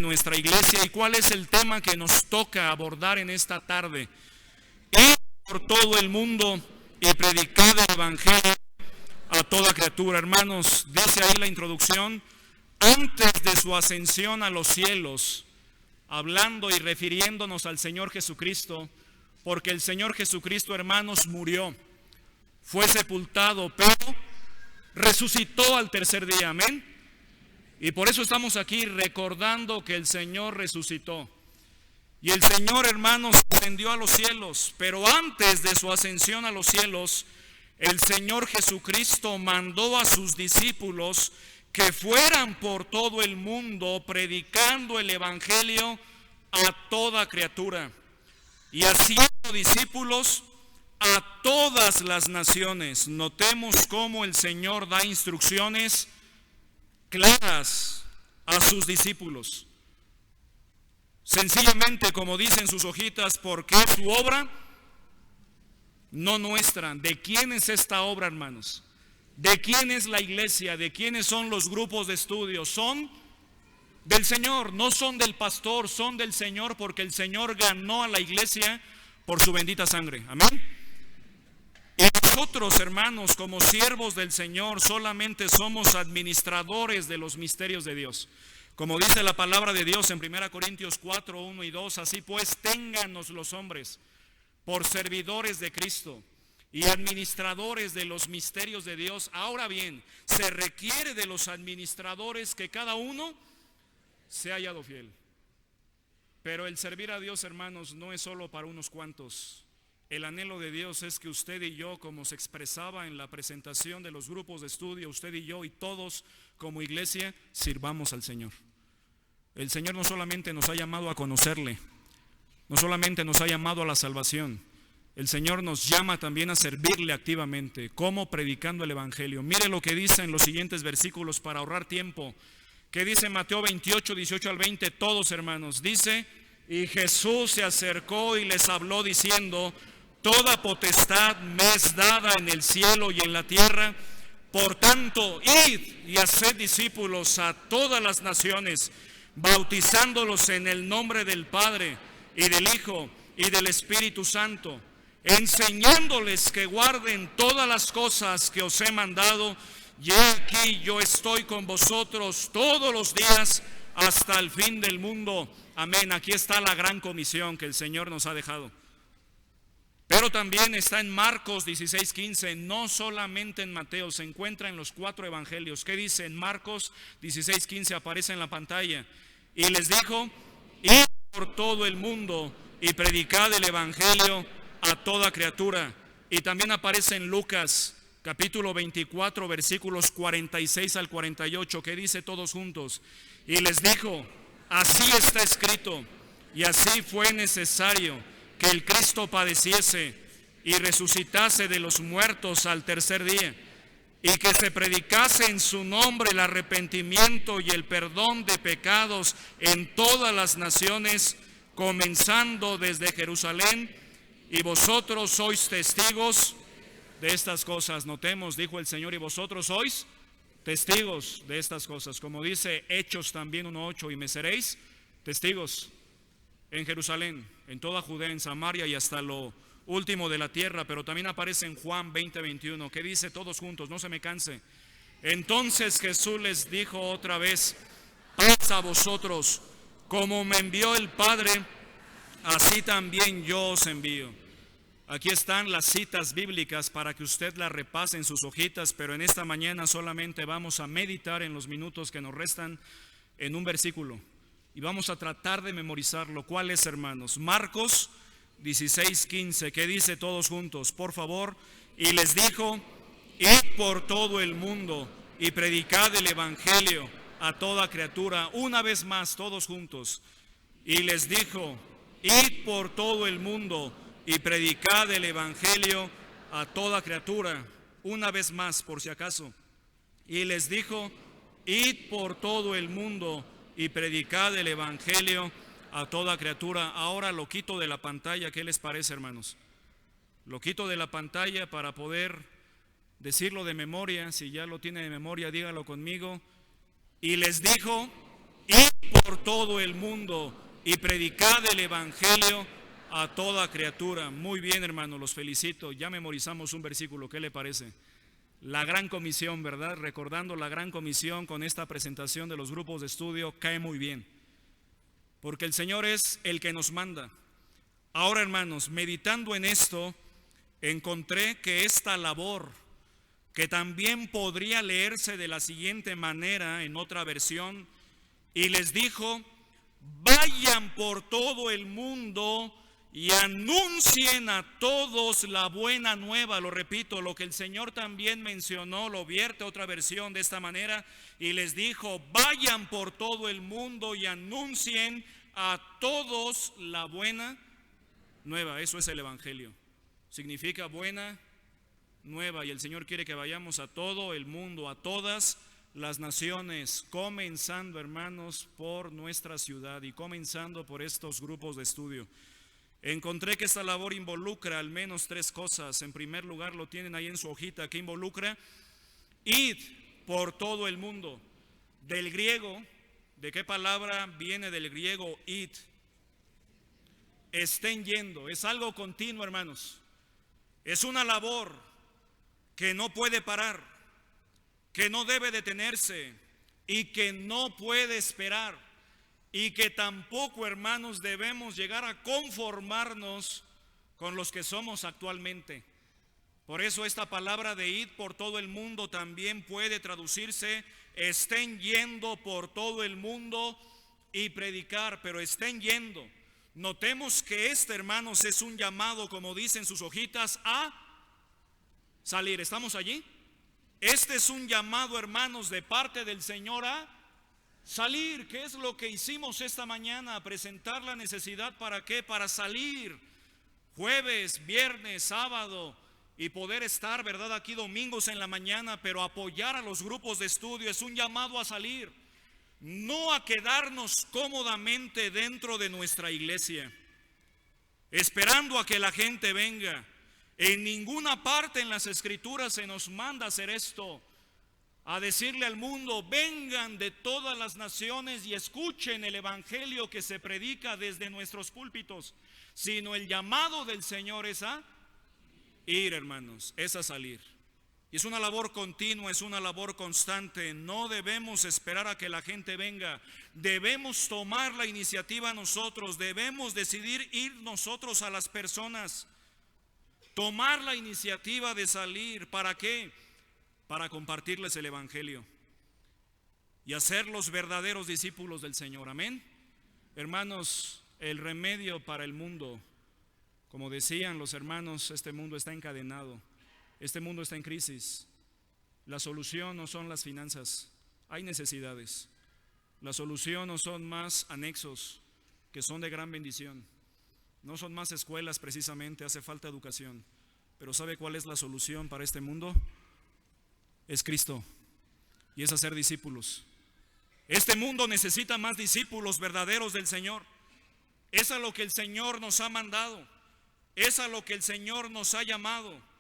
nuestra iglesia. ¿Y cuál es el tema que nos toca abordar en esta tarde? Ir por todo el mundo y predicar el evangelio a toda criatura. Hermanos, dice ahí la introducción: antes de su ascensión a los cielos, hablando y refiriéndonos al Señor Jesucristo, porque el Señor Jesucristo, hermanos, murió, fue sepultado, pero resucitó al tercer día. Amén. Y por eso estamos aquí recordando que el Señor resucitó. Y el Señor, hermanos, ascendió a los cielos, pero antes de su ascensión a los cielos, el Señor Jesucristo mandó a sus discípulos que fueran por todo el mundo predicando el evangelio a toda criatura y haciendo discípulos a todas las naciones. Notemos cómo el Señor da instrucciones claras a sus discípulos. Sencillamente, como dicen sus hojitas, porque es su obra, no nuestra. ¿De quién es esta obra, hermanos? ¿De quién es la iglesia? ¿De quiénes son los grupos de estudio? Son del Señor, no son del pastor, son del Señor, porque el Señor ganó a la iglesia por su bendita sangre. Amén. Y nosotros, hermanos, como siervos del Señor, solamente somos administradores de los misterios de Dios. Como dice la palabra de Dios en 1 Corintios 4, 1 y 2, así pues, téngannos los hombres por servidores de Cristo y administradores de los misterios de Dios. Ahora bien, se requiere de los administradores que cada uno se ha hallado fiel. Pero el servir a Dios, hermanos, no es solo para unos cuantos. El anhelo de Dios es que usted y yo, como se expresaba en la presentación de los grupos de estudio, usted y yo y todos como iglesia, sirvamos al Señor. El Señor no solamente nos ha llamado a conocerle, no solamente nos ha llamado a la salvación, el Señor nos llama también a servirle activamente, como predicando el evangelio. Mire lo que dice en los siguientes versículos para ahorrar tiempo. ¿Qué dice Mateo 28, 18 al 20? Todos, hermanos, dice: y Jesús se acercó y les habló diciendo: toda potestad me es dada en el cielo y en la tierra. Por tanto, id y haced discípulos a todas las naciones, bautizándolos en el nombre del Padre y del Hijo y del Espíritu Santo, enseñándoles que guarden todas las cosas que os he mandado. Y aquí yo estoy con vosotros todos los días hasta el fin del mundo. Amén. Aquí está la gran comisión que el Señor nos ha dejado. Pero también está en Marcos 16:15, no solamente en Mateo, se encuentra en los 4 evangelios. ¿Qué dice en Marcos 16:15? Aparece en la pantalla. Y les dijo: id por todo el mundo y predicad el evangelio a toda criatura. Y también aparece en Lucas capítulo 24, versículos 46 al 48, que dice todos juntos: y les dijo: así está escrito, y así fue necesario que el Cristo padeciese y resucitase de los muertos al tercer día, y que se predicase en su nombre el arrepentimiento y el perdón de pecados en todas las naciones, comenzando desde Jerusalén, y vosotros sois testigos de estas cosas. Notemos, dijo el Señor: y vosotros sois testigos de estas cosas. Como dice Hechos también 1:8, y me seréis testigos en Jerusalén, en toda Judea, en Samaria y hasta lo último de la tierra. Pero también aparece en Juan 20:21, que dice todos juntos, no se me canse: entonces Jesús les dijo otra vez: paz a vosotros, como me envió el Padre, así también yo os envío. Aquí están las citas bíblicas para que usted las repase en sus hojitas, pero en esta mañana solamente vamos a meditar en los minutos que nos restan en un versículo. Y vamos a tratar de memorizarlo. ¿Cuál es, hermanos? Marcos 16:15, que dice todos juntos, por favor: y les dijo: id por todo el mundo y predicad el evangelio a toda criatura. Una vez más, todos juntos. Y les dijo: id por todo el mundo y predicad el evangelio a toda criatura. Una vez más, por si acaso. Y les dijo: id por todo el mundo y predicad el evangelio a toda criatura. Ahora lo quito de la pantalla. ¿Qué les parece, hermanos? Lo quito de la pantalla para poder decirlo de memoria. Si ya lo tiene de memoria, dígalo conmigo. Y les dijo: id por todo el mundo y predicad el evangelio a toda criatura. Muy bien, hermano, los felicito. Ya memorizamos un versículo, ¿qué le parece? La gran comisión, ¿verdad? Recordando la gran comisión con esta presentación de los grupos de estudio, cae muy bien. Porque el Señor es el que nos manda. Ahora, hermanos, meditando en esto, encontré que esta labor, que también podría leerse de la siguiente manera en otra versión, y les dijo: vayan por todo el mundo y anuncien a todos la buena nueva. Lo repito, lo que el Señor también mencionó, lo vierte otra versión de esta manera, y les dijo: vayan por todo el mundo y anuncien a todos la buena nueva. Eso es el evangelio, significa buena nueva, y el Señor quiere que vayamos a todo el mundo, a todas las naciones, comenzando, hermanos, por nuestra ciudad y comenzando por estos grupos de estudio. Encontré que esta labor involucra al menos tres cosas. En primer lugar, lo tienen ahí en su hojita, que involucra: id por todo el mundo. Del griego, ¿de qué palabra viene del griego id? Estén yendo, es algo continuo, hermanos. Es una labor que no puede parar, que no debe detenerse y que no puede esperar, y que tampoco, hermanos, debemos llegar a conformarnos con los que somos actualmente. Por eso esta palabra de id por todo el mundo también puede traducirse: estén yendo por todo el mundo y predicar, pero estén yendo. Notemos que este, hermanos, es un llamado, como dicen sus hojitas, a salir. ¿Estamos allí? Este es un llamado, hermanos, de parte del Señor a salir. ¿Qué es lo que hicimos esta mañana? A presentar la necesidad. ¿Para qué? Para salir jueves, viernes, sábado, y poder estar, ¿verdad?, aquí domingos en la mañana, pero apoyar a los grupos de estudio. Es un llamado a salir, no a quedarnos cómodamente dentro de nuestra iglesia, esperando a que la gente venga. En ninguna parte en las Escrituras se nos manda hacer esto, a decirle al mundo: vengan de todas las naciones y escuchen el evangelio que se predica desde nuestros púlpitos, sino el llamado del Señor es a ir, hermanos, es a salir. Y es una labor continua, es una labor constante. No debemos esperar a que la gente venga, debemos tomar la iniciativa nosotros, debemos decidir ir nosotros a las personas, tomar la iniciativa de salir. ¿Para qué? Para compartirles el evangelio y hacerlos verdaderos discípulos del Señor. Amén. Hermanos, el remedio para el mundo, como decían los hermanos, este mundo está encadenado, este mundo está en crisis. La solución no son las finanzas, hay necesidades. La solución no son más anexos, que son de gran bendición. No son más escuelas precisamente, hace falta educación. Pero ¿sabe cuál es la solución para este mundo? Es Cristo, y es hacer discípulos. Este mundo necesita más discípulos verdaderos del Señor. Es a lo que el Señor nos ha mandado, es a lo que el Señor nos ha llamado.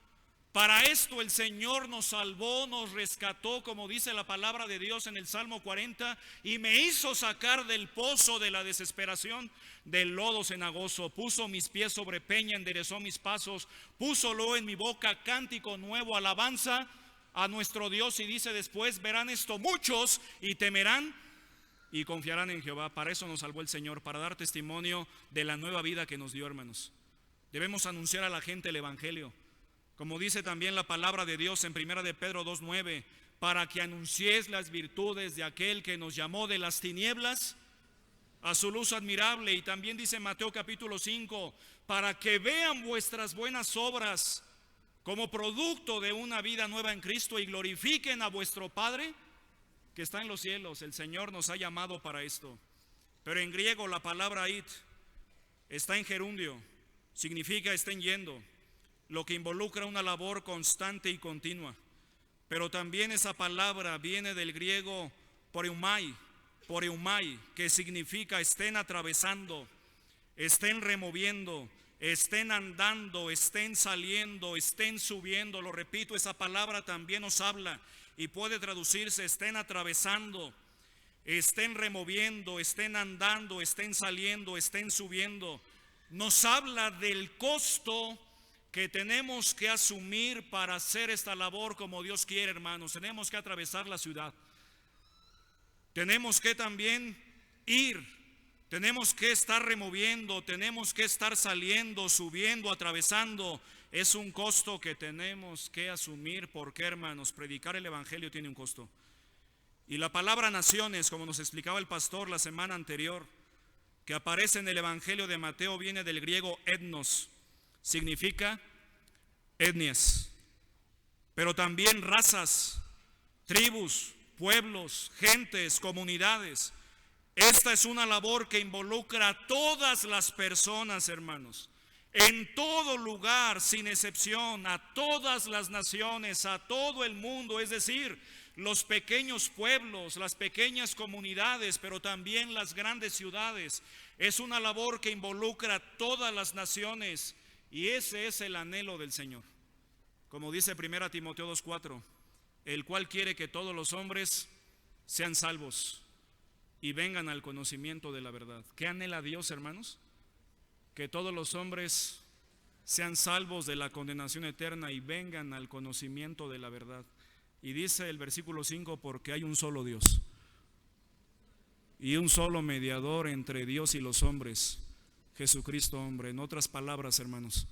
Para esto el Señor nos salvó, nos rescató, como dice la palabra de Dios en el Salmo 40, y me hizo sacar del pozo de la desesperación, del lodo cenagoso. Puso mis pies sobre peña, enderezó mis pasos, púsolo en mi boca cántico nuevo, alabanza a nuestro Dios. Y dice después: verán esto muchos y temerán y confiarán en Jehová. Para eso nos salvó el Señor, para dar testimonio de la nueva vida que nos dio, hermanos. Debemos anunciar a la gente el evangelio, como dice también la palabra de Dios en 1 de Pedro 2:9, para que anunciéis las virtudes de aquel que nos llamó de las tinieblas a su luz admirable. Y también dice en Mateo capítulo 5, para que vean vuestras buenas obras como producto de una vida nueva en Cristo y glorifiquen a vuestro Padre que está en los cielos. El Señor nos ha llamado para esto. Pero en griego la palabra id está en gerundio, significa estén yendo, lo que involucra una labor constante y continua. Pero también esa palabra viene del griego poreumai, que significa estén atravesando, estén removiendo, estén andando, estén saliendo, estén subiendo. Lo repito, esa palabra también nos habla y puede traducirse estén atravesando, estén removiendo, estén andando, estén saliendo, estén subiendo. Nos habla del costo que tenemos que asumir para hacer esta labor como Dios quiere, hermanos. Tenemos que atravesar la ciudad. Tenemos que también ir. Tenemos que estar removiendo, tenemos que estar saliendo, subiendo, atravesando. Es un costo que tenemos que asumir. ¿Por qué, hermanos? Predicar el evangelio tiene un costo. Y la palabra naciones, como nos explicaba el pastor la semana anterior, que aparece en el evangelio de Mateo, viene del griego etnos, significa etnias, pero también razas, tribus, pueblos, gentes, comunidades. Esta es una labor que involucra a todas las personas, hermanos, en todo lugar, sin excepción, a todas las naciones, a todo el mundo, es decir, los pequeños pueblos, las pequeñas comunidades, pero también las grandes ciudades. Es una labor que involucra a todas las naciones, y ese es el anhelo del Señor. Como dice 1 Timoteo 2:4, el cual quiere que todos los hombres sean salvos y vengan al conocimiento de la verdad. ¿Qué anhela Dios, hermanos? Que todos los hombres sean salvos de la condenación eterna y vengan al conocimiento de la verdad. Y dice el versículo 5, porque hay un solo Dios y un solo mediador entre Dios y los hombres, Jesucristo hombre. En otras palabras, hermanos,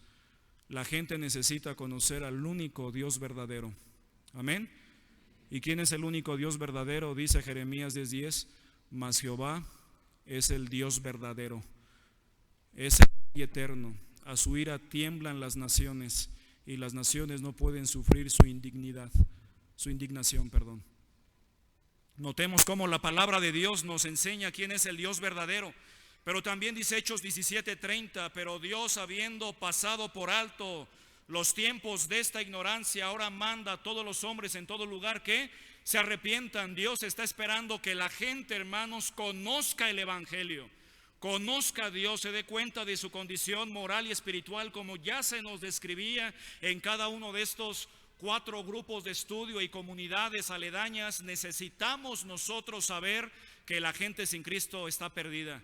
la gente necesita conocer al único Dios verdadero. Amén. ¿Y quién es el único Dios verdadero? Dice Jeremías 10:10, mas Jehová es el Dios verdadero, es el Rey eterno. A su ira tiemblan las naciones, y las naciones no pueden sufrir su indignación. Notemos cómo la palabra de Dios nos enseña quién es el Dios verdadero. Pero también dice Hechos 17:30, pero Dios, habiendo pasado por alto los tiempos de esta ignorancia, ahora manda a todos los hombres en todo lugar que se arrepientan. Dios está esperando que la gente, hermanos, conozca el evangelio, conozca a Dios, se dé cuenta de su condición moral y espiritual, como ya se nos describía en cada uno de estos 4 grupos de estudio y comunidades aledañas. Necesitamos nosotros saber que la gente sin Cristo está perdida.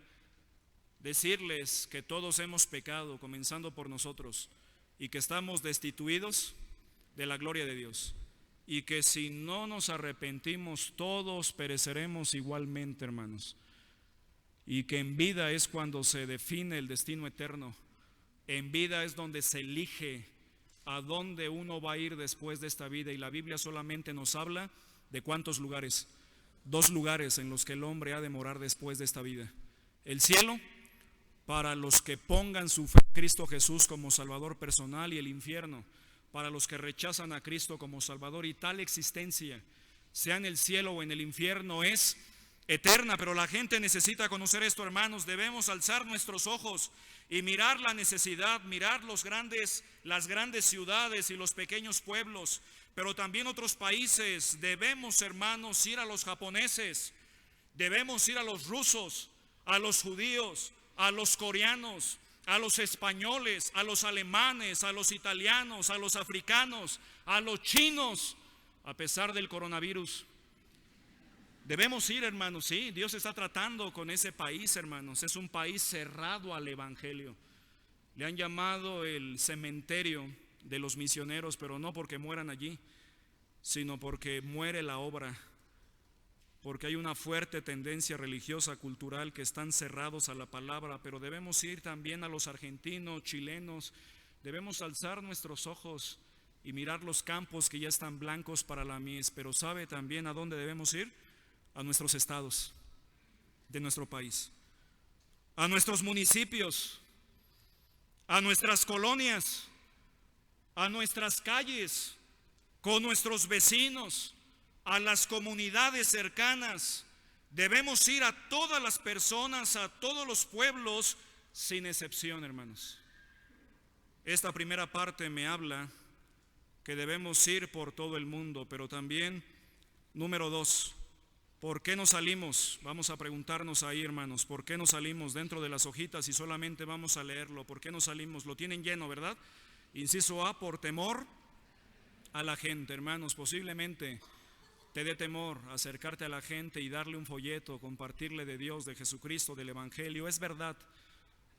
Decirles que todos hemos pecado, comenzando por nosotros, y que estamos destituidos de la gloria de Dios, y que si no nos arrepentimos todos pereceremos igualmente, hermanos, y que en vida es cuando se define el destino eterno. En vida es donde se elige a dónde uno va a ir después de esta vida, y la Biblia solamente nos habla de ¿cuántos lugares? 2 lugares en los que el hombre ha de morar después de esta vida: el cielo, para los que pongan su fe en Cristo Jesús como Salvador personal, y el infierno para los que rechazan a Cristo como Salvador. Y tal existencia, sea en el cielo o en el infierno, es eterna. Pero la gente necesita conocer esto, hermanos. Debemos alzar nuestros ojos y mirar la necesidad, mirar las grandes ciudades y los pequeños pueblos, pero también otros países. Debemos, hermanos, ir a los japoneses, debemos ir a los rusos, a los judíos, a los coreanos, a los españoles, a los alemanes, a los italianos, a los africanos, a los chinos, a pesar del coronavirus. Debemos ir, hermanos. Sí, Dios está tratando con ese país, hermanos. Es un país cerrado al evangelio. Le han llamado el cementerio de los misioneros, pero no porque mueran allí, sino porque muere la obra, porque hay una fuerte tendencia religiosa, cultural, que están cerrados a la palabra. Pero debemos ir también a los argentinos, chilenos. Debemos alzar nuestros ojos y mirar los campos que ya están blancos para la mies. Pero ¿sabe también a dónde debemos ir? A nuestros estados de nuestro país, a nuestros municipios, a nuestras colonias, a nuestras calles, con nuestros vecinos, a las comunidades cercanas. Debemos ir a todas las personas, a todos los pueblos, sin excepción, hermanos. Esta primera parte me habla que debemos ir por todo el mundo, pero también, número 2, ¿por qué no salimos? Vamos a preguntarnos ahí, hermanos, ¿por qué no salimos dentro de las hojitas y solamente vamos a leerlo? ¿Por qué no salimos? Lo tienen lleno, ¿verdad? Inciso A, por temor a la gente, hermanos. Posiblemente te dé temor acercarte a la gente y darle un folleto, compartirle de Dios, de Jesucristo, del Evangelio. Es verdad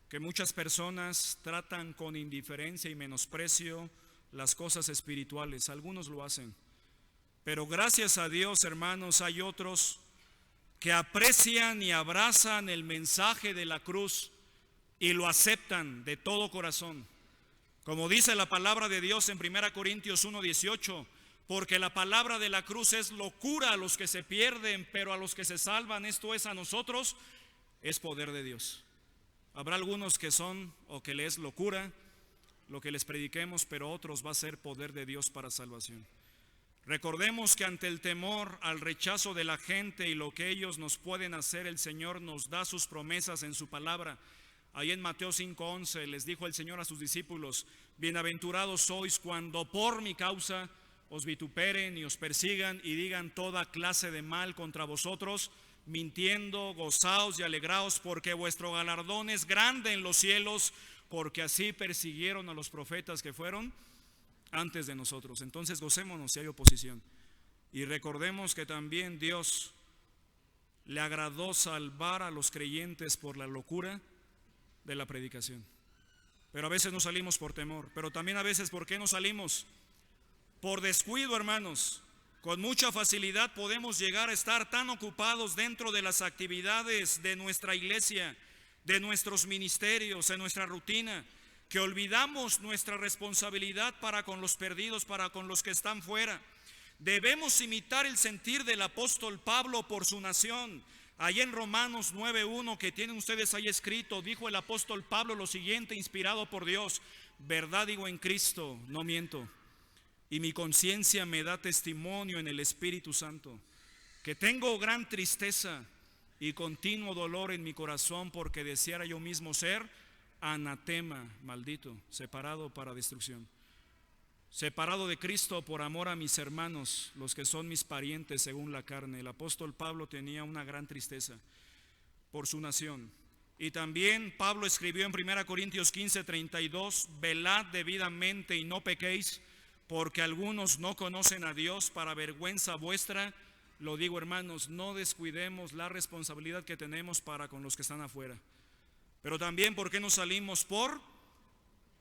que muchas personas tratan con indiferencia y menosprecio las cosas espirituales, algunos lo hacen, pero gracias a Dios, hermanos, hay otros que aprecian y abrazan el mensaje de la cruz y lo aceptan de todo corazón. Como dice la palabra de Dios en 1 Corintios 1:18, porque la palabra de la cruz es locura a los que se pierden, pero a los que se salvan, esto es a nosotros, es poder de Dios. Habrá algunos que son o que les es locura lo que les prediquemos, pero otros va a ser poder de Dios para salvación. Recordemos que ante el temor al rechazo de la gente y lo que ellos nos pueden hacer, el Señor nos da sus promesas en su palabra. Ahí en Mateo 5:11 les dijo el Señor a sus discípulos: bienaventurados sois cuando por mi causa os vituperen y os persigan y digan toda clase de mal contra vosotros, mintiendo, gozaos y alegraos, porque vuestro galardón es grande en los cielos, porque así persiguieron a los profetas que fueron antes de nosotros. Entonces gocémonos si hay oposición. Y recordemos que también Dios le agradó salvar a los creyentes por la locura de la predicación. Pero a veces no salimos por temor, pero también a veces, ¿por qué no salimos? Por descuido, hermanos. Con mucha facilidad podemos llegar a estar tan ocupados dentro de las actividades de nuestra iglesia, de nuestros ministerios, en nuestra rutina, que olvidamos nuestra responsabilidad para con los perdidos, para con los que están fuera. Debemos imitar el sentir del apóstol Pablo por su nación. Allí en Romanos 9:1, que tienen ustedes ahí escrito, dijo el apóstol Pablo lo siguiente, inspirado por Dios: verdad digo en Cristo, no miento, y mi conciencia me da testimonio en el Espíritu Santo, que tengo gran tristeza y continuo dolor en mi corazón, porque deseara yo mismo ser anatema, maldito, separado para destrucción, separado de Cristo por amor a mis hermanos, los que son mis parientes según la carne. El apóstol Pablo tenía una gran tristeza por su nación. Y también Pablo escribió en 1 Corintios 15:32: velad debidamente y no pequéis, porque algunos no conocen a Dios, para vergüenza vuestra. Lo digo, hermanos, no descuidemos la responsabilidad que tenemos para con los que están afuera. Pero también, ¿por qué no salimos? Por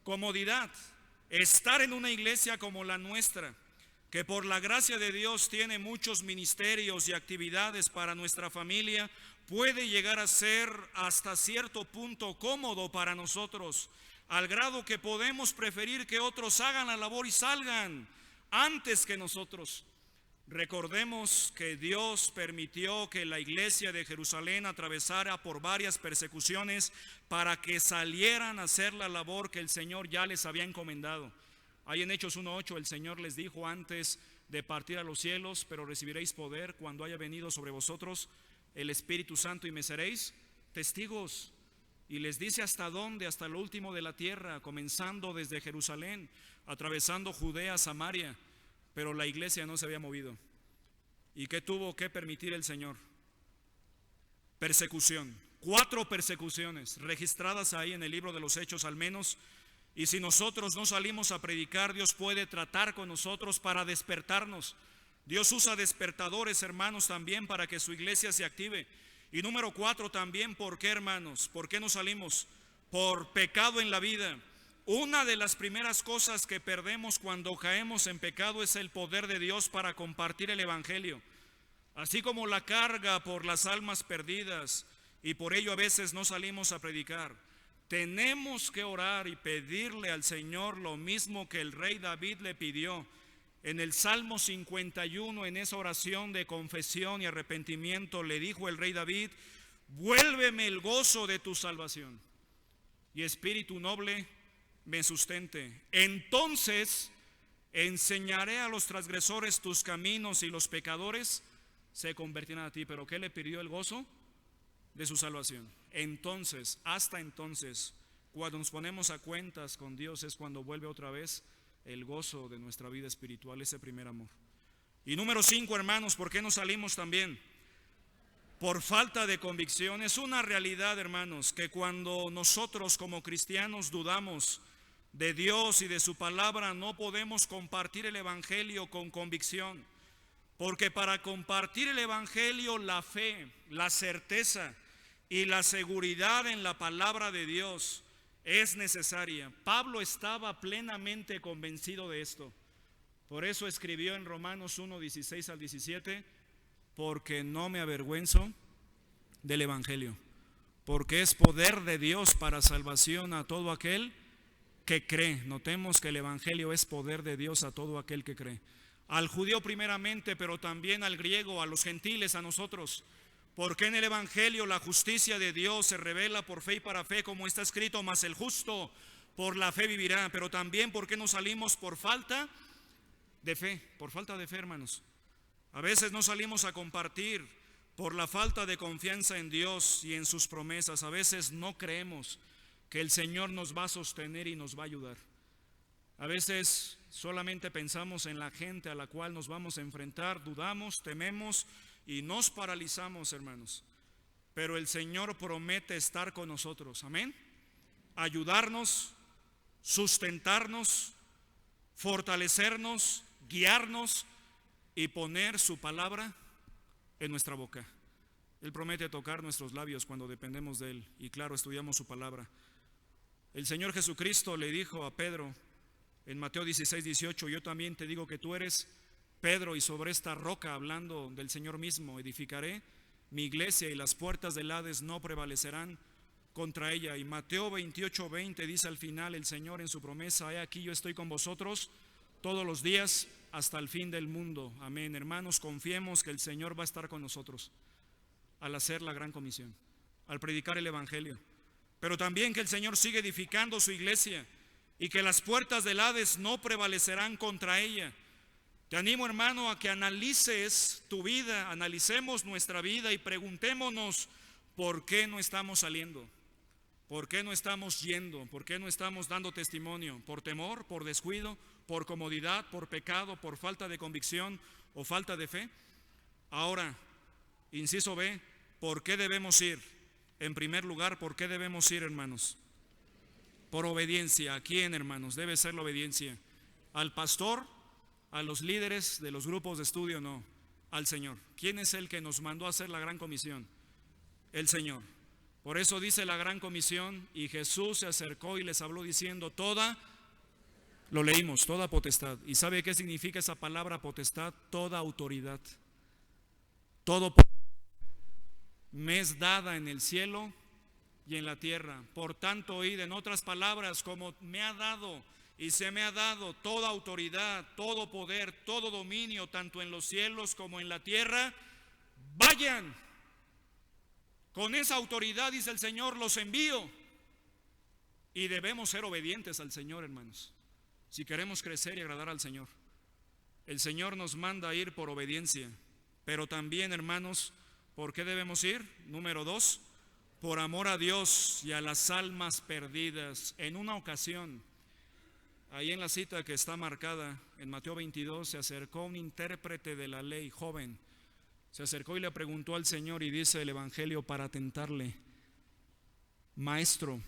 comodidad. Estar en una iglesia como la nuestra, que por la gracia de Dios tiene muchos ministerios y actividades para nuestra familia, puede llegar a ser hasta cierto punto cómodo para nosotros, al grado que podemos preferir que otros hagan la labor y salgan antes que nosotros. Recordemos que Dios permitió que la iglesia de Jerusalén atravesara por varias persecuciones para que salieran a hacer la labor que el Señor ya les había encomendado. Ahí en Hechos 1:8 el Señor les dijo antes de partir a los cielos: pero recibiréis poder cuando haya venido sobre vosotros el Espíritu Santo y me seréis testigos. Y les dice hasta dónde: hasta lo último de la tierra, comenzando desde Jerusalén, atravesando Judea, Samaria. Pero la iglesia no se había movido. ¿Y qué tuvo que permitir el Señor? Persecución. 4 persecuciones registradas ahí en el libro de los Hechos al menos. Y si nosotros no salimos a predicar, Dios puede tratar con nosotros para despertarnos. Dios usa despertadores, hermanos, también para que su iglesia se active. Y número 4 también, ¿por qué, hermanos? ¿Por qué no salimos? Por pecado en la vida. Una de las primeras cosas que perdemos cuando caemos en pecado es el poder de Dios para compartir el Evangelio, así como la carga por las almas perdidas, y por ello a veces no salimos a predicar. Tenemos que orar y pedirle al Señor lo mismo que el rey David le pidió en el Salmo 51. En esa oración de confesión y arrepentimiento le dijo el rey David: vuélveme el gozo de tu salvación y espíritu noble me sustente. Entonces enseñaré a los transgresores tus caminos y los pecadores se convertirán a ti. ¿Pero qué le pidió? El gozo de su salvación. Entonces, hasta entonces, cuando nos ponemos a cuentas con Dios, es cuando vuelve otra vez el gozo de nuestra vida espiritual, ese primer amor. Y número 5, hermanos, ¿por qué no salimos también? Por falta de convicción. Es una realidad, hermanos, que cuando nosotros como cristianos dudamos de Dios y de su palabra, no podemos compartir el Evangelio con convicción. Porque para compartir el evangelio, la fe, la certeza y la seguridad en la palabra de Dios es necesaria. Pablo estaba plenamente convencido de esto. Por eso escribió en Romanos 1, 16 al 17, porque no me avergüenzo del evangelio, porque es poder de Dios para salvación a todo aquel que cree. Notemos que el evangelio es poder de Dios a todo aquel que cree. Al judío primeramente, pero también al griego, a los gentiles, a nosotros. Porque en el evangelio la justicia de Dios se revela por fe y para fe, como está escrito: mas el justo por la fe vivirá. Pero también porque no salimos por falta de fe, hermanos. A veces no salimos a compartir por la falta de confianza en Dios y en sus promesas. A veces no creemos que el Señor nos va a sostener y nos va a ayudar. A veces solamente pensamos en la gente a la cual nos vamos a enfrentar, dudamos, tememos y nos paralizamos, hermanos. Pero el Señor promete estar con nosotros, amén. Ayudarnos, sustentarnos, fortalecernos, guiarnos y poner su palabra en nuestra boca. Él promete tocar nuestros labios cuando dependemos de Él y claro, estudiamos su palabra. El Señor Jesucristo le dijo a Pedro en Mateo 16, 18: yo también te digo que tú eres Pedro, y sobre esta roca, hablando del Señor mismo, edificaré mi iglesia, y las puertas del Hades no prevalecerán contra ella. Y Mateo 28, 20 dice al final el Señor en su promesa: he aquí yo estoy con vosotros todos los días hasta el fin del mundo. Amén. Hermanos, confiemos que el Señor va a estar con nosotros al hacer la gran comisión, al predicar el evangelio, pero también que el Señor sigue edificando su iglesia y que las puertas del Hades no prevalecerán contra ella. Te animo, hermano, a que analices tu vida, analicemos nuestra vida y preguntémonos por qué no estamos saliendo, por qué no estamos yendo, por qué no estamos dando testimonio. ¿Por temor, por descuido, por comodidad, por pecado, por falta de convicción o falta de fe? Ahora, inciso B, ¿por qué debemos ir? En primer lugar, ¿por qué debemos ir, hermanos? Por obediencia. ¿A quién, hermanos? Debe ser la obediencia. ¿Al pastor? ¿A los líderes de los grupos de estudio? No, al Señor. ¿Quién es el que nos mandó a hacer la gran comisión? El Señor. Por eso dice la gran comisión: y Jesús se acercó y les habló diciendo: lo leímos, toda potestad. ¿Y sabe qué significa esa palabra potestad? Toda autoridad. Todo me es dada en el cielo y en la tierra. Por tanto, oíd, en otras palabras, como me ha dado y se me ha dado toda autoridad, todo poder, todo dominio, tanto en los cielos como en la tierra, vayan. Con esa autoridad, dice el Señor, los envío. Y debemos ser obedientes al Señor, hermanos, si queremos crecer y agradar al Señor. El Señor nos manda a ir por obediencia, pero también, hermanos, ¿por qué debemos ir? Número 2, por amor a Dios y a las almas perdidas. En una ocasión, ahí en la cita que está marcada en Mateo 22, se acercó un intérprete de la ley, joven. Se acercó y le preguntó al Señor, y dice el Evangelio para tentarle: Maestro,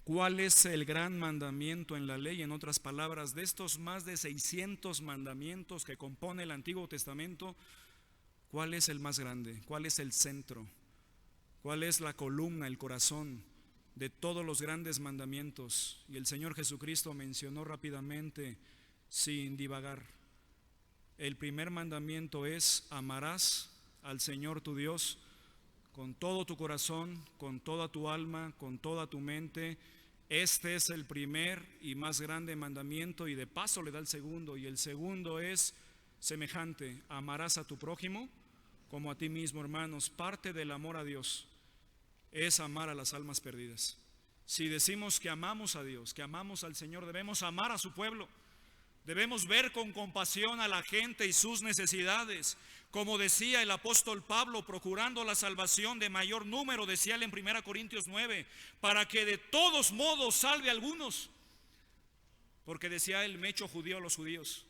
¿cuál es el gran mandamiento en la ley? En otras palabras, de estos más de 600 mandamientos que compone el Antiguo Testamento, ¿cuál es el más grande? ¿Cuál es el centro? ¿Cuál es la columna, el corazón de todos los grandes mandamientos? Y el Señor Jesucristo mencionó rápidamente, sin divagar: el primer mandamiento es: amarás al Señor tu Dios con todo tu corazón, con toda tu alma, con toda tu mente. Este es el primer y más grande mandamiento, y de paso le da el segundo, y el segundo es semejante: amarás a tu prójimo como a ti mismo. Hermanos, parte del amor a Dios es amar a las almas perdidas. Si decimos que amamos a Dios, que amamos al Señor, debemos amar a su pueblo. Debemos ver con compasión a la gente y sus necesidades. Como decía el apóstol Pablo, procurando la salvación de mayor número, decía él en 1 Corintios 9, para que de todos modos salve a algunos. Porque decía él: me echo judío a los judíos,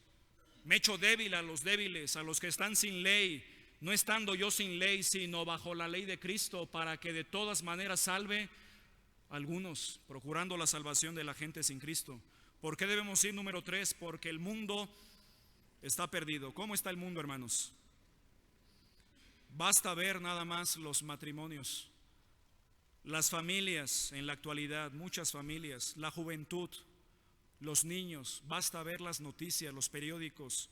me echo débil a los débiles, a los que están sin ley, no estando yo sin ley, sino bajo la ley de Cristo, para que de todas maneras salve a algunos, procurando la salvación de la gente sin Cristo. ¿Por qué debemos ir? Número 3, porque el mundo está perdido. ¿Cómo está el mundo, hermanos? Basta ver nada más los matrimonios, las familias en la actualidad, muchas familias, la juventud, los niños, basta ver las noticias, los periódicos.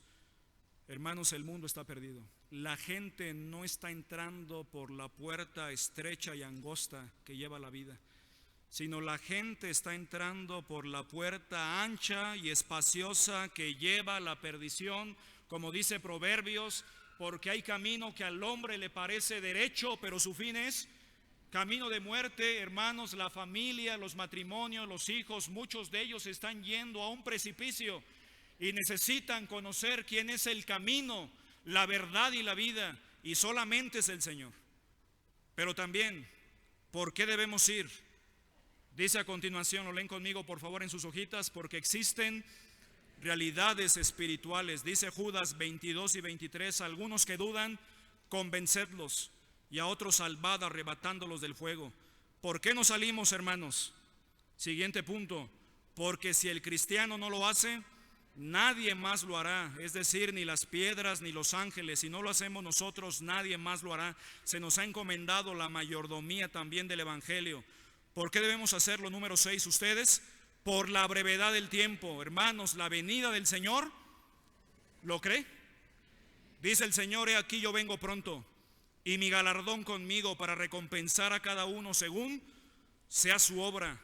Hermanos, el mundo está perdido. La gente no está entrando por la puerta estrecha y angosta que lleva la vida, sino la gente está entrando por la puerta ancha y espaciosa que lleva a la perdición, como dice Proverbios, porque hay camino que al hombre le parece derecho, pero su fin es camino de muerte. Hermanos, la familia, los matrimonios, los hijos, muchos de ellos están yendo a un precipicio y necesitan conocer quién es el camino, la verdad y la vida, y solamente es el Señor. Pero también, ¿por qué debemos ir? Dice a continuación, lo leen conmigo por favor en sus hojitas, porque existen realidades espirituales. Dice Judas 22 y 23, algunos que dudan, convencedlos, y a otros salvad arrebatándolos del fuego. ¿Por qué no salimos, hermanos? Siguiente punto, porque si el cristiano no lo hace, nadie más lo hará, es decir, ni las piedras ni los ángeles. Si no lo hacemos nosotros, nadie más lo hará. Se nos ha encomendado la mayordomía también del evangelio. ¿Por qué debemos hacerlo? Número 6, ustedes, por la brevedad del tiempo. Hermanos, la venida del Señor, ¿lo cree? Dice el Señor, he aquí yo vengo pronto, y mi galardón conmigo para recompensar a cada uno según sea su obra.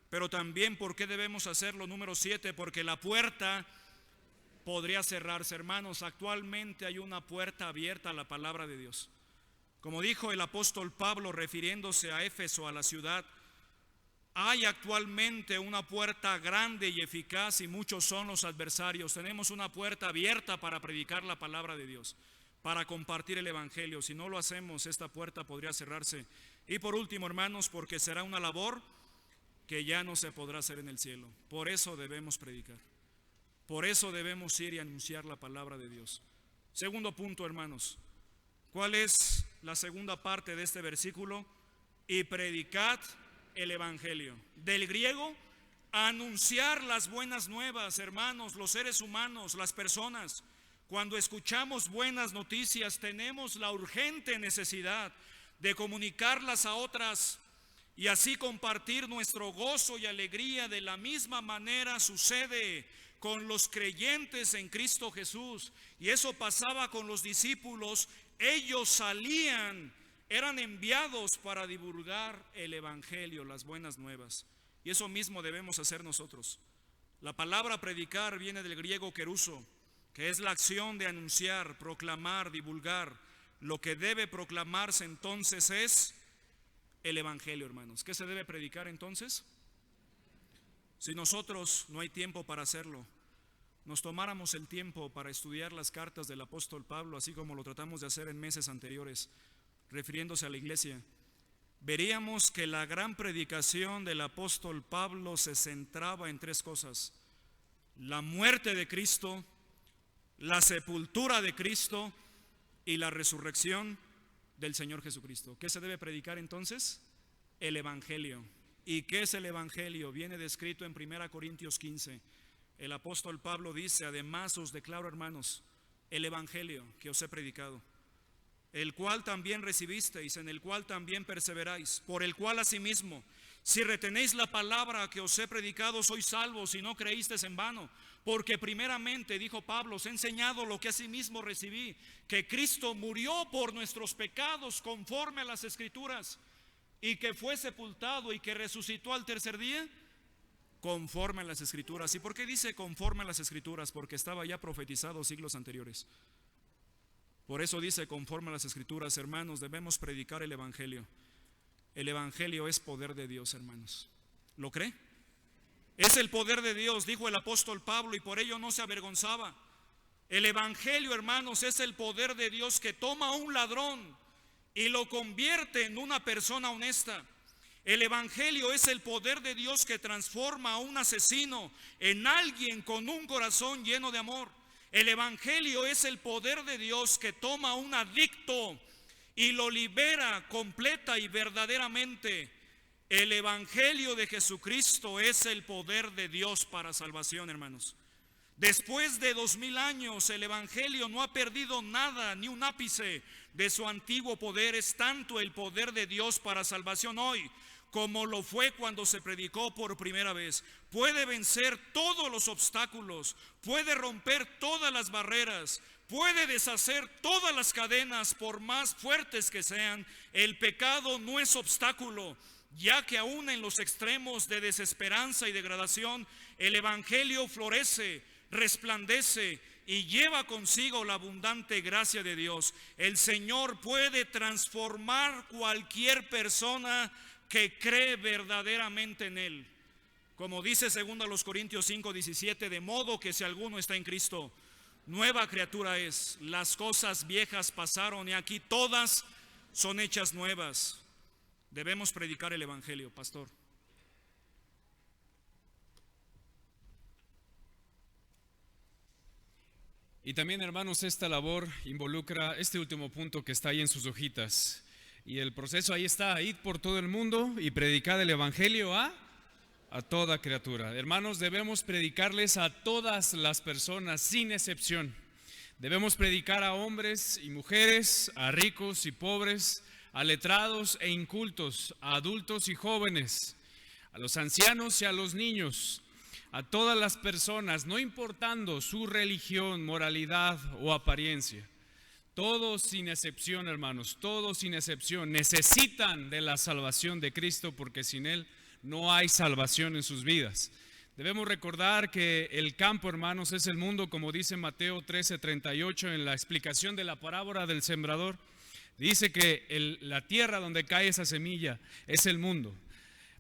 Pero también, ¿por qué debemos hacerlo? Número 7, porque la puerta podría cerrarse. Hermanos, actualmente hay una puerta abierta a la palabra de Dios. Como dijo el apóstol Pablo refiriéndose a Éfeso, a la ciudad, hay actualmente una puerta grande y eficaz y muchos son los adversarios. Tenemos una puerta abierta para predicar la palabra de Dios, para compartir el evangelio. Si no lo hacemos, esta puerta podría cerrarse. Y por último, hermanos, porque será una labor que ya no se podrá hacer en el cielo. Por eso debemos predicar. Por eso debemos ir y anunciar la palabra de Dios. Segundo punto, hermanos. ¿Cuál es la segunda parte de este versículo? Y predicad el evangelio. Del griego, anunciar las buenas nuevas, hermanos, los seres humanos, las personas. Cuando escuchamos buenas noticias, tenemos la urgente necesidad de comunicarlas a otras y así compartir nuestro gozo y alegría. De la misma manera sucede con los creyentes en Cristo Jesús, y eso pasaba con los discípulos. Ellos salían, eran enviados para divulgar el evangelio, las buenas nuevas, y eso mismo debemos hacer nosotros. La palabra predicar viene del griego keruso, que es la acción de anunciar, proclamar, divulgar. Lo que debe proclamarse entonces es el evangelio, hermanos. ¿Qué se debe predicar entonces? Si nosotros no hay tiempo para hacerlo, nos tomáramos el tiempo para estudiar las cartas del apóstol Pablo, así como lo tratamos de hacer en meses anteriores, refiriéndose a la iglesia, veríamos que la gran predicación del apóstol Pablo se centraba en tres cosas: la muerte de Cristo, la sepultura de Cristo y la resurrección del Señor Jesucristo. ¿Qué se debe predicar entonces? El evangelio. ¿Y qué es el evangelio? Viene descrito en 1 Corintios 15. El apóstol Pablo dice: además os declaro, hermanos, el evangelio que os he predicado, el cual también recibisteis, en el cual también perseveráis, por el cual asimismo, si retenéis la palabra que os he predicado, sois salvos, y no creísteis en vano. Porque primeramente, dijo Pablo, os he enseñado lo que asimismo recibí, que Cristo murió por nuestros pecados conforme a las Escrituras, y que fue sepultado y que resucitó al tercer día conforme a las Escrituras. ¿Y por qué dice conforme a las Escrituras? Porque estaba ya profetizado siglos anteriores. Por eso dice conforme a las Escrituras. Hermanos, debemos predicar el evangelio. El evangelio es poder de Dios, hermanos. ¿Lo cree? Es el poder de Dios, dijo el apóstol Pablo, y por ello no se avergonzaba. El evangelio, hermanos, es el poder de Dios que toma a un ladrón y lo convierte en una persona honesta. El evangelio es el poder de Dios que transforma a un asesino en alguien con un corazón lleno de amor. El evangelio es el poder de Dios que toma a un adicto y lo libera completa y verdaderamente. El evangelio de Jesucristo es el poder de Dios para salvación, hermanos. Después de 2000 años, el Evangelio no ha perdido nada, ni un ápice de su antiguo poder. Es tanto el poder de Dios para salvación hoy como lo fue cuando se predicó por primera vez. Puede vencer todos los obstáculos, puede romper todas las barreras, puede deshacer todas las cadenas, por más fuertes que sean. El pecado no es obstáculo, ya que aún en los extremos de desesperanza y degradación, el Evangelio florece, resplandece y lleva consigo la abundante gracia de Dios. El Señor puede transformar cualquier persona que cree verdaderamente en Él. Como dice 2 Corintios 5:17, de modo que si alguno está en Cristo, nueva criatura es. Las cosas viejas pasaron y aquí todas son hechas nuevas. Debemos predicar el Evangelio, pastor. Y también, hermanos, esta labor involucra este último punto que está ahí en sus hojitas. Y el proceso ahí está: id por todo el mundo y predicad el Evangelio a toda criatura. Hermanos, debemos predicarles a todas las personas sin excepción. Debemos predicar a hombres y mujeres, a ricos y pobres, a letrados e incultos, a adultos y jóvenes, a los ancianos y a los niños, a todas las personas, no importando su religión, moralidad o apariencia. Todos sin excepción, hermanos, todos sin excepción necesitan de la salvación de Cristo, porque sin Él no hay salvación en sus vidas. Debemos recordar que el campo, hermanos, es el mundo, como dice Mateo 13:38 en la explicación de la parábola del sembrador. Dice que la tierra donde cae esa semilla es el mundo.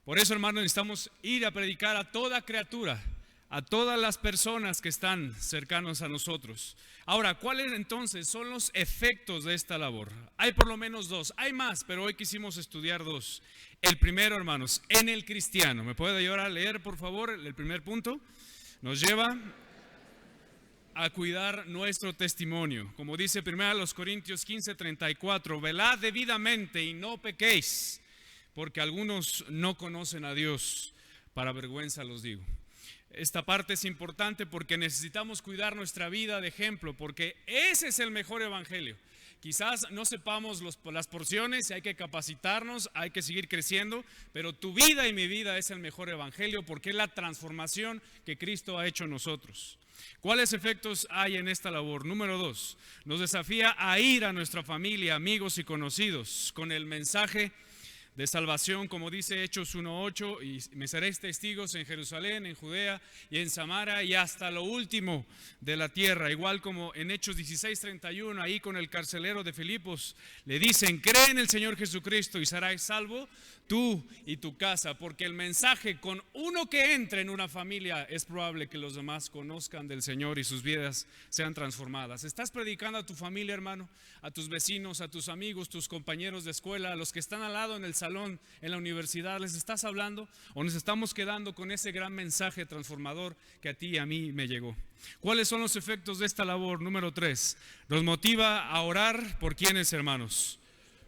Por eso, hermanos, necesitamos ir a predicar a toda criatura, a todas las personas que están cercanos a nosotros. Ahora, ¿cuáles entonces son los efectos de esta labor? Hay por lo menos dos, hay más, pero hoy quisimos estudiar dos. El primero, hermanos, en el cristiano. ¿Me puede ayudar a leer, por favor, el primer punto? Nos lleva a cuidar nuestro testimonio. Como dice 1 Corintios 15:34, velad debidamente y no pequéis, porque algunos no conocen a Dios. Para vergüenza los digo. Esta parte es importante porque necesitamos cuidar nuestra vida de ejemplo, porque ese es el mejor evangelio. Quizás no sepamos las porciones, hay que capacitarnos, hay que seguir creciendo, pero tu vida y mi vida es el mejor evangelio, porque es la transformación que Cristo ha hecho en nosotros. ¿Cuáles efectos hay en esta labor? Número 2, nos desafía a ir a nuestra familia, amigos y conocidos con el mensaje de salvación, como dice Hechos 1:8, y me seréis testigos en Jerusalén, en Judea y en Samaria y hasta lo último de la tierra. Igual como en Hechos 16:31, ahí con el carcelero de Filipos, le dicen: cree en el Señor Jesucristo y serás salvo tú y tu casa, porque el mensaje, con uno que entre en una familia, es probable que los demás conozcan del Señor y sus vidas sean transformadas. ¿Estás predicando a tu familia, hermano? A tus vecinos, a tus amigos, tus compañeros de escuela, a los que están al lado en el salón, en la universidad, ¿les estás hablando? ¿O nos estamos quedando con ese gran mensaje transformador que a ti y a mí me llegó? ¿Cuáles son los efectos de esta labor? Número 3, nos motiva a orar por quienes, hermanos,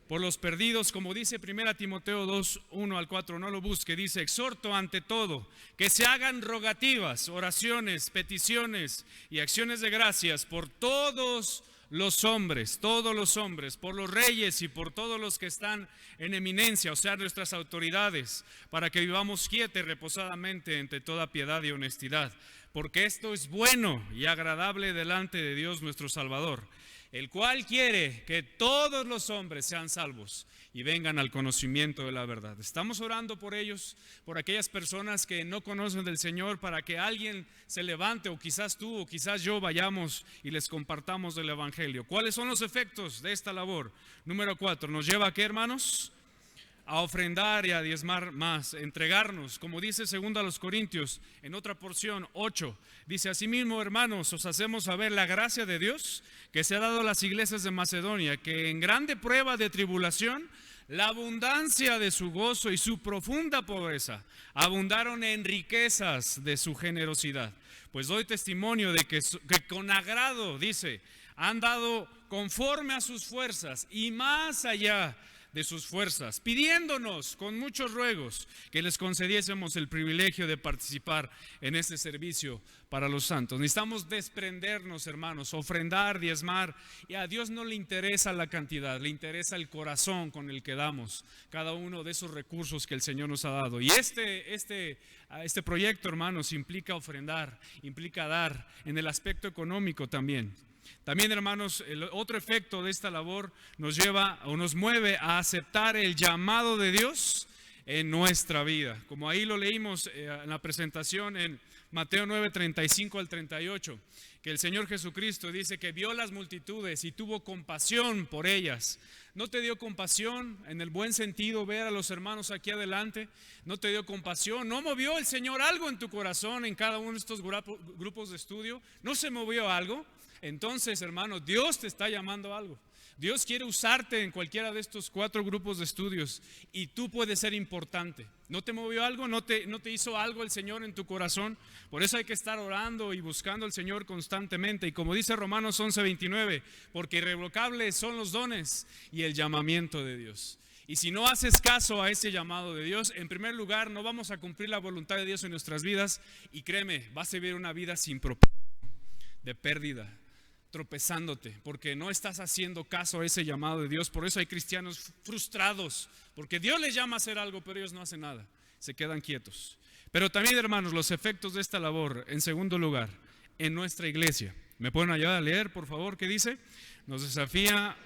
por los perdidos, como dice 1 Timoteo 2:1-4, no lo busque, dice: exhorto ante todo que se hagan rogativas, oraciones, peticiones y acciones de gracias por todos los hombres, por los reyes y por todos los que están en eminencia, o sea, nuestras autoridades, para que vivamos quieta y reposadamente entre toda piedad y honestidad, porque esto es bueno y agradable delante de Dios nuestro Salvador, el cual quiere que todos los hombres sean salvos y vengan al conocimiento de la verdad. Estamos orando por ellos, por aquellas personas que no conocen del Señor, para que alguien se levante, o quizás tú o quizás yo vayamos y les compartamos del Evangelio. ¿Cuáles son los efectos de esta labor? Número 4, ¿nos lleva a qué, hermanos? A ofrendar y a diezmar más, entregarnos, como dice 2 Corintios en otra porción 8, dice: asimismo, hermanos, os hacemos saber la gracia de Dios que se ha dado a las iglesias de Macedonia, que en grande prueba de tribulación, la abundancia de su gozo y su profunda pobreza abundaron en riquezas de su generosidad. Pues doy testimonio de que con agrado, dice, han dado conforme a sus fuerzas y más allá de sus fuerzas, pidiéndonos con muchos ruegos que les concediésemos el privilegio de participar en este servicio para los santos. Necesitamos desprendernos, hermanos, ofrendar, diezmar, y a Dios no le interesa la cantidad, le interesa el corazón con el que damos cada uno de esos recursos que el Señor nos ha dado. Y este proyecto, hermanos, implica ofrendar, implica dar en el aspecto económico también. También, hermanos, el otro efecto de esta labor nos lleva o nos mueve a aceptar el llamado de Dios en nuestra vida. Como ahí lo leímos en la presentación en Mateo 9, 35 al 38, que el Señor Jesucristo dice que vio las multitudes y tuvo compasión por ellas. ¿No te dio compasión en el buen sentido ver a los hermanos aquí adelante? ¿No te dio compasión? ¿No movió el Señor algo en tu corazón en cada uno de estos grupos de estudio? ¿No se movió algo? Entonces, hermano, Dios te está llamando a algo. Dios quiere usarte en cualquiera de estos 4 grupos de estudios y tú puedes ser importante. ¿No te movió algo? ¿No te hizo algo el Señor en tu corazón? Por eso hay que estar orando y buscando al Señor constantemente. Y como dice Romanos 11:29, porque irrevocables son los dones y el llamamiento de Dios. Y si no haces caso a ese llamado de Dios, en primer lugar no vamos a cumplir la voluntad de Dios en nuestras vidas. Y créeme, vas a vivir una vida sin propósito, de pérdida, tropezándote, porque no estás haciendo caso a ese llamado de Dios. Por eso hay cristianos frustrados, porque Dios les llama a hacer algo, pero ellos no hacen nada, se quedan quietos. Pero también, hermanos, los efectos de esta labor, en segundo lugar, en nuestra iglesia. ¿Me pueden ayudar a leer, por favor, qué dice? Nos desafía.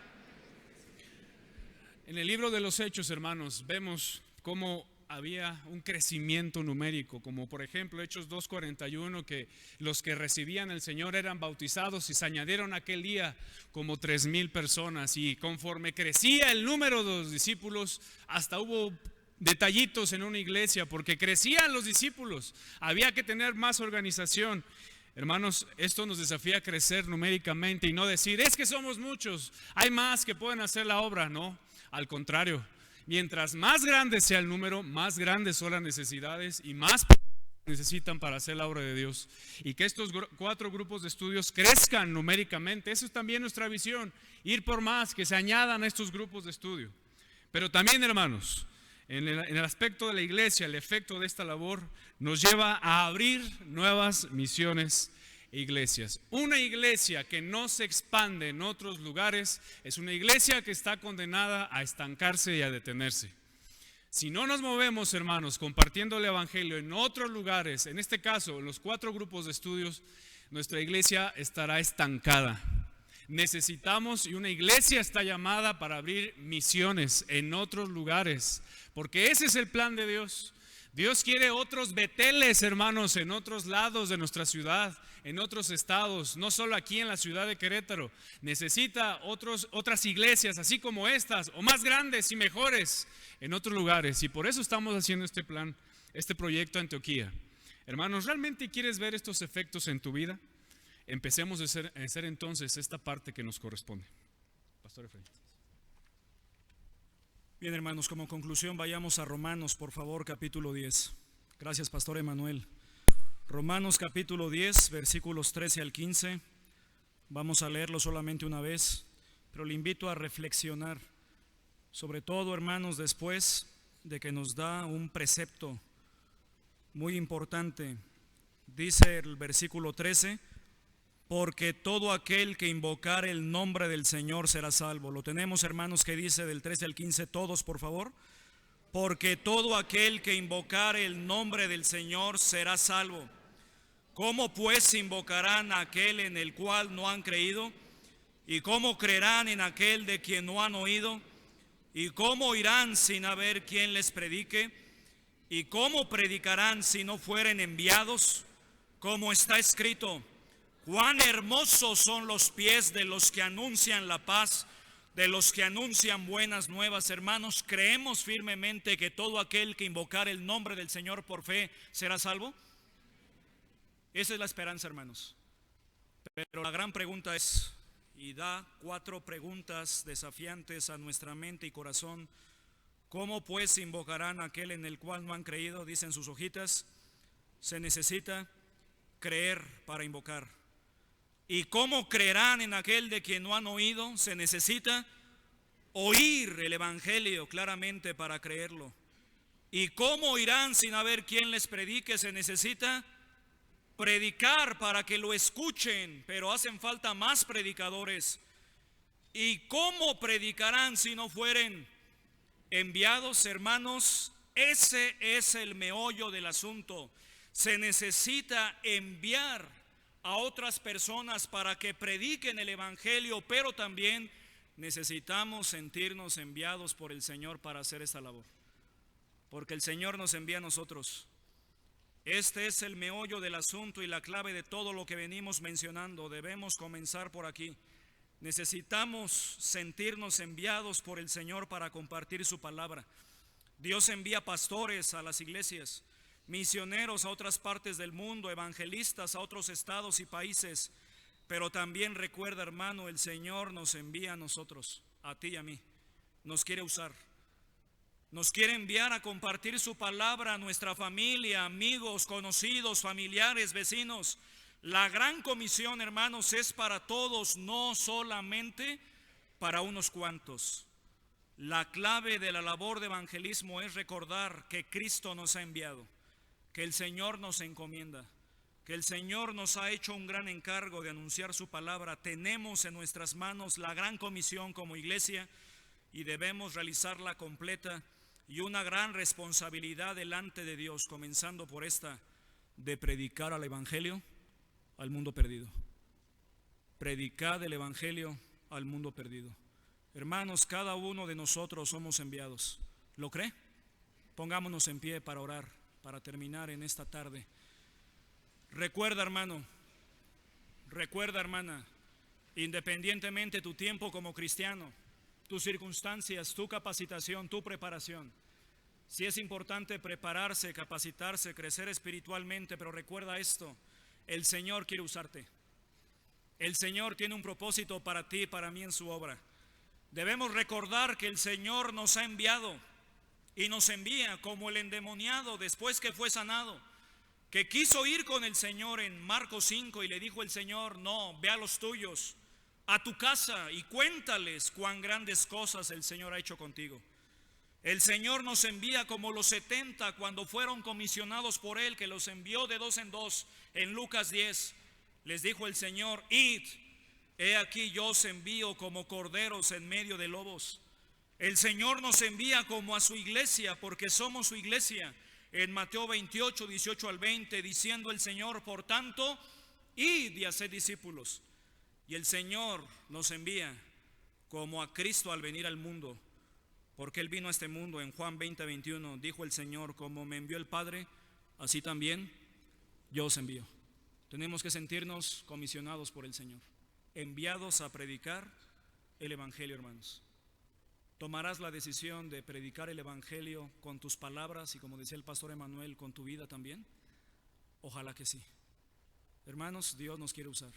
En el libro de los Hechos, hermanos, vemos cómo había un crecimiento numérico, como por ejemplo Hechos 2:41, que los que recibían el Señor eran bautizados y se añadieron aquel día como 3,000 personas, y conforme crecía el número de los discípulos, hasta hubo detallitos en una iglesia, porque crecían los discípulos, había que tener más organización. Hermanos, esto nos desafía a crecer numéricamente y no decir, es que somos muchos, hay más que pueden hacer la obra. No, al contrario. Mientras más grande sea el número, más grandes son las necesidades y más necesitan para hacer la obra de Dios. Y que estos 4 grupos de estudios crezcan numéricamente, eso es también nuestra visión, ir por más, que se añadan a estos grupos de estudio. Pero también, hermanos, en el aspecto de la iglesia, el efecto de esta labor nos lleva a abrir nuevas misiones e iglesias. Una iglesia que no se expande en otros lugares es una iglesia que está condenada a estancarse y a detenerse. Si no nos movemos, hermanos, compartiendo el evangelio en otros lugares, en este caso, en los 4 grupos de estudios, nuestra iglesia estará estancada. Necesitamos, y una iglesia está llamada para abrir misiones en otros lugares, porque ese es el plan de Dios. Dios quiere otros Beteles, hermanos, en otros lados de nuestra ciudad, en otros estados, no solo aquí en la ciudad de Querétaro. Necesita otras iglesias, así como estas, o más grandes y mejores, en otros lugares. Y por eso estamos haciendo este plan, este proyecto Antioquía. Hermanos, ¿realmente quieres ver estos efectos en tu vida? Empecemos a hacer entonces esta parte que nos corresponde. Pastor Efraín. Bien, hermanos, como conclusión vayamos a Romanos, por favor, capítulo 10. Gracias, Pastor Emanuel. Romanos capítulo 10, versículos 13 al 15. Vamos a leerlo solamente una vez, pero le invito a reflexionar, sobre todo, hermanos, después de que nos da un precepto muy importante. Dice el versículo 13, porque todo aquel que invocare el nombre del Señor será salvo. Lo tenemos, hermanos, que dice del 13 al 15, todos, por favor. Porque todo aquel que invocare el nombre del Señor será salvo. ¿Cómo pues invocarán a aquel en el cual no han creído? ¿Y cómo creerán en aquel de quien no han oído? ¿Y cómo irán sin haber quien les predique? ¿Y cómo predicarán si no fueren enviados? Como está escrito, cuán hermosos son los pies de los que anuncian la paz, de los que anuncian buenas nuevas. Hermanos, ¿creemos firmemente que todo aquel que invocar el nombre del Señor por fe será salvo? Esa es la esperanza, hermanos. Pero la gran pregunta es, y da 4 preguntas desafiantes a nuestra mente y corazón. ¿Cómo pues invocarán a aquel en el cual no han creído? Dicen sus hojitas. Se necesita creer para invocar. ¿Y cómo creerán en aquel de quien no han oído? Se necesita oír el Evangelio claramente para creerlo. ¿Y cómo irán sin haber quien les predique? Se necesita predicar para que lo escuchen, pero hacen falta más predicadores. ¿Y cómo predicarán si no fueren enviados? Hermanos, ese es el meollo del asunto. Se necesita enviar a otras personas para que prediquen el Evangelio, pero también necesitamos sentirnos enviados por el Señor para hacer esta labor, porque el Señor nos envía a nosotros. Este es el meollo del asunto y la clave de todo lo que venimos mencionando. Debemos comenzar por aquí. Necesitamos sentirnos enviados por el Señor para compartir su palabra. Dios envía pastores a las iglesias, misioneros a otras partes del mundo, evangelistas a otros estados y países. Pero también recuerda, hermano, el Señor nos envía a nosotros, a ti y a mí. Nos quiere usar. Nos quiere enviar a compartir su palabra a nuestra familia, amigos, conocidos, familiares, vecinos. La gran comisión, hermanos, es para todos, no solamente para unos cuantos. La clave de la labor de evangelismo es recordar que Cristo nos ha enviado, que el Señor nos encomienda, que el Señor nos ha hecho un gran encargo de anunciar su palabra. Tenemos en nuestras manos la gran comisión como iglesia y debemos realizarla completa. Y una gran responsabilidad delante de Dios, comenzando por esta, de predicar al Evangelio al mundo perdido. Predicar el Evangelio al mundo perdido. Hermanos, cada uno de nosotros somos enviados. ¿Lo cree? Pongámonos en pie para orar, para terminar en esta tarde. Recuerda, hermano, recuerda, hermana, independientemente de tu tiempo como cristiano, tus circunstancias, tu capacitación, tu preparación. Si es importante prepararse, capacitarse, crecer espiritualmente, pero recuerda esto, el Señor quiere usarte. El Señor tiene un propósito para ti y para mí en su obra. Debemos recordar que el Señor nos ha enviado y nos envía como el endemoniado después que fue sanado, que quiso ir con el Señor en Marcos 5 y le dijo el Señor: no, ve a los tuyos, a tu casa y cuéntales cuán grandes cosas el Señor ha hecho contigo. El Señor nos envía como los 70 cuando fueron comisionados por Él, que los envió de 2 en 2. En Lucas 10 les dijo el Señor: id, he aquí yo os envío como corderos en medio de lobos. El Señor nos envía como a su iglesia, porque somos su iglesia. En Mateo 28, 18 al 20, diciendo el Señor: por tanto, id y haced discípulos. Y el Señor nos envía como a Cristo al venir al mundo, porque Él vino a este mundo. En Juan 20, 21 dijo el Señor: como me envió el Padre, así también yo os envío. Tenemos que sentirnos comisionados por el Señor, enviados a predicar el Evangelio, hermanos. ¿Tomarás la decisión de predicar el Evangelio con tus palabras y, como decía el pastor Emanuel, con tu vida también? Ojalá que sí. Hermanos, Dios nos quiere usar.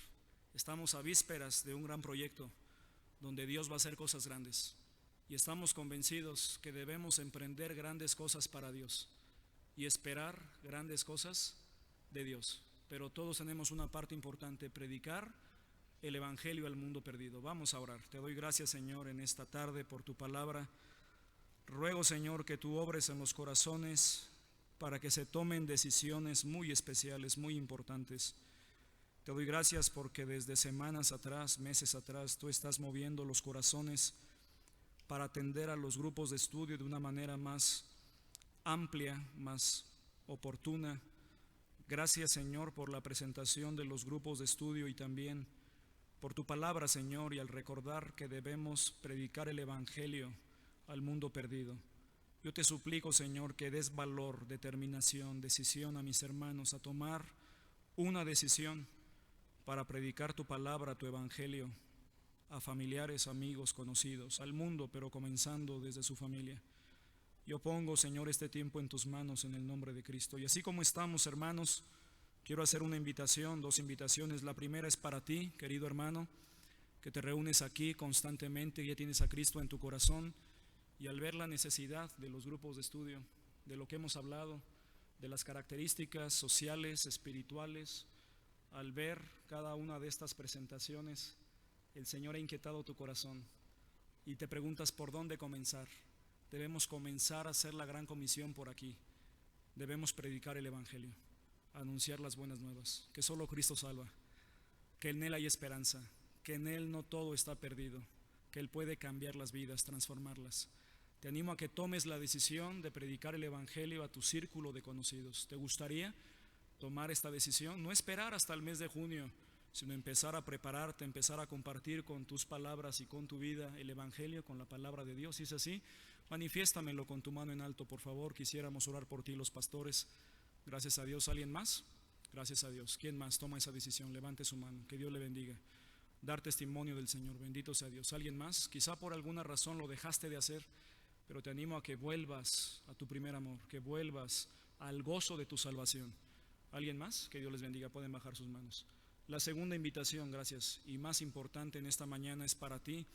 Estamos a vísperas de un gran proyecto donde Dios va a hacer cosas grandes. Y estamos convencidos que debemos emprender grandes cosas para Dios y esperar grandes cosas de Dios. Pero todos tenemos una parte importante: predicar el Evangelio al mundo perdido. Vamos a orar. Te doy gracias, Señor, en esta tarde por tu palabra. Ruego, Señor, que tú obres en los corazones para que se tomen decisiones muy especiales, muy importantes. Te doy gracias porque desde semanas atrás, meses atrás, tú estás moviendo los corazones para atender a los grupos de estudio de una manera más amplia, más oportuna. Gracias, Señor, por la presentación de los grupos de estudio y también por tu palabra, Señor, y al recordar que debemos predicar el Evangelio al mundo perdido. Yo te suplico, Señor, que des valor, determinación, decisión a mis hermanos a tomar una decisión para predicar tu palabra, tu Evangelio, a familiares, amigos, conocidos, al mundo, pero comenzando desde su familia. Yo pongo, Señor, este tiempo en tus manos en el nombre de Cristo. Y así como estamos, hermanos, quiero hacer una invitación, 2 invitaciones. La primera es para ti, querido hermano, que te reúnes aquí constantemente, ya tienes a Cristo en tu corazón, y al ver la necesidad de los grupos de estudio, de lo que hemos hablado, de las características sociales, espirituales, al ver cada una de estas presentaciones, el Señor ha inquietado tu corazón. y te preguntas por dónde comenzar. Debemos comenzar a hacer la gran comisión por aquí. Debemos predicar el Evangelio, anunciar las buenas nuevas, que solo Cristo salva, que en Él hay esperanza, que en Él no todo está perdido, que Él puede cambiar las vidas, transformarlas. Te animo a que tomes la decisión de predicar el Evangelio a tu círculo de conocidos. ¿Te gustaría tomar esta decisión? No esperar hasta el mes de junio, sino empezar a prepararte, empezar a compartir con tus palabras y con tu vida el Evangelio, con la palabra de Dios. Si es así, manifiéstamelo con tu mano en alto, por favor. Quisiéramos orar por ti, los pastores. Gracias a Dios. ¿Alguien más? Gracias a Dios. ¿Quién más toma esa decisión? Levante su mano. Que Dios le bendiga. Dar testimonio del Señor. Bendito sea Dios. ¿Alguien más? Quizá por alguna razón lo dejaste de hacer, pero te animo a que vuelvas a tu primer amor, que vuelvas al gozo de tu salvación. ¿Alguien más? Que Dios les bendiga. Pueden bajar sus manos. La segunda invitación, gracias, y más importante en esta mañana es para ti,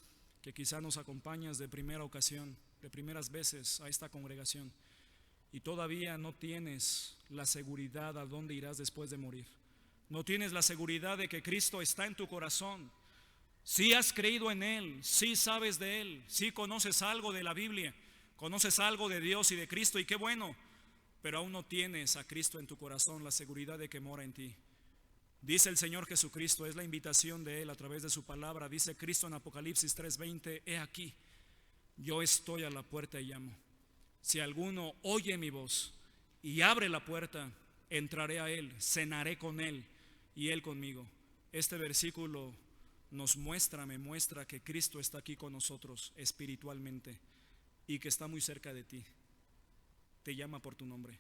que quizá nos acompañas de primera ocasión, de primeras veces a esta congregación, y todavía no tienes la seguridad a dónde irás después de morir. No tienes la seguridad de que Cristo está en tu corazón. Si has creído en Él, si sabes de Él, si conoces algo de la Biblia, conoces algo de Dios y de Cristo, y qué bueno, pero aún no tienes a Cristo en tu corazón, la seguridad de que mora en ti. Dice el Señor Jesucristo, es la invitación de Él a través de su palabra. Dice Cristo en Apocalipsis 3:20, he aquí, yo estoy a la puerta y llamo. Si alguno oye mi voz y abre la puerta, entraré a Él, cenaré con Él y Él conmigo. Este versículo me muestra que Cristo está aquí con nosotros espiritualmente y que está muy cerca de ti. Te llama por tu nombre.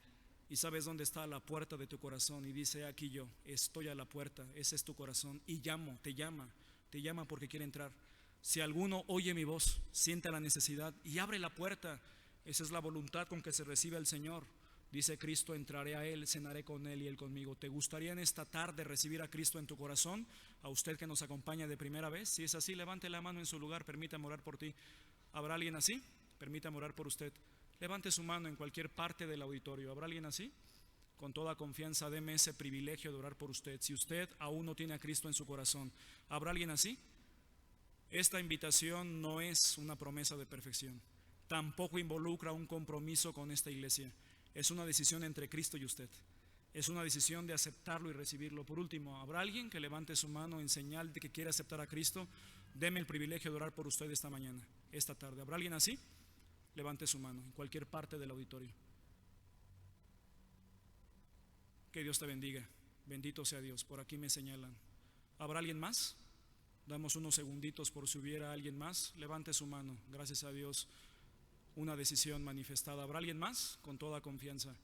Y sabes dónde está la puerta de tu corazón y dice, aquí yo estoy a la puerta, ese es tu corazón, y te llama porque quiere entrar. Si alguno oye mi voz, siente la necesidad y abre la puerta, esa es la voluntad con que se recibe al Señor. Dice Cristo, entraré a Él, cenaré con Él y Él conmigo. ¿Te gustaría en esta tarde recibir a Cristo en tu corazón? A usted que nos acompaña de primera vez, si es así, levante la mano en su lugar, permítame orar por ti. ¿Habrá alguien así? Permítame orar por usted. Levante su mano en cualquier parte del auditorio. ¿Habrá alguien así? Con toda confianza, deme ese privilegio de orar por usted. Si usted aún no tiene a Cristo en su corazón, ¿habrá alguien así? Esta invitación no es una promesa de perfección. Tampoco involucra un compromiso con esta iglesia. Es una decisión entre Cristo y usted. Es una decisión de aceptarlo y recibirlo. Por último, ¿habrá alguien que levante su mano en señal de que quiere aceptar a Cristo? Deme el privilegio de orar por usted esta mañana, esta tarde. ¿Habrá alguien así? Levante su mano en cualquier parte del auditorio. Que Dios te bendiga. Bendito sea Dios. Por aquí me señalan. ¿Habrá alguien más? Damos unos segunditos por si hubiera alguien más. Levante su mano. Gracias a Dios. Una decisión manifestada. ¿Habrá alguien más? Con toda confianza.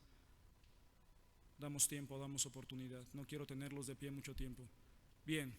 Damos tiempo, damos oportunidad. No quiero tenerlos de pie mucho tiempo. Bien.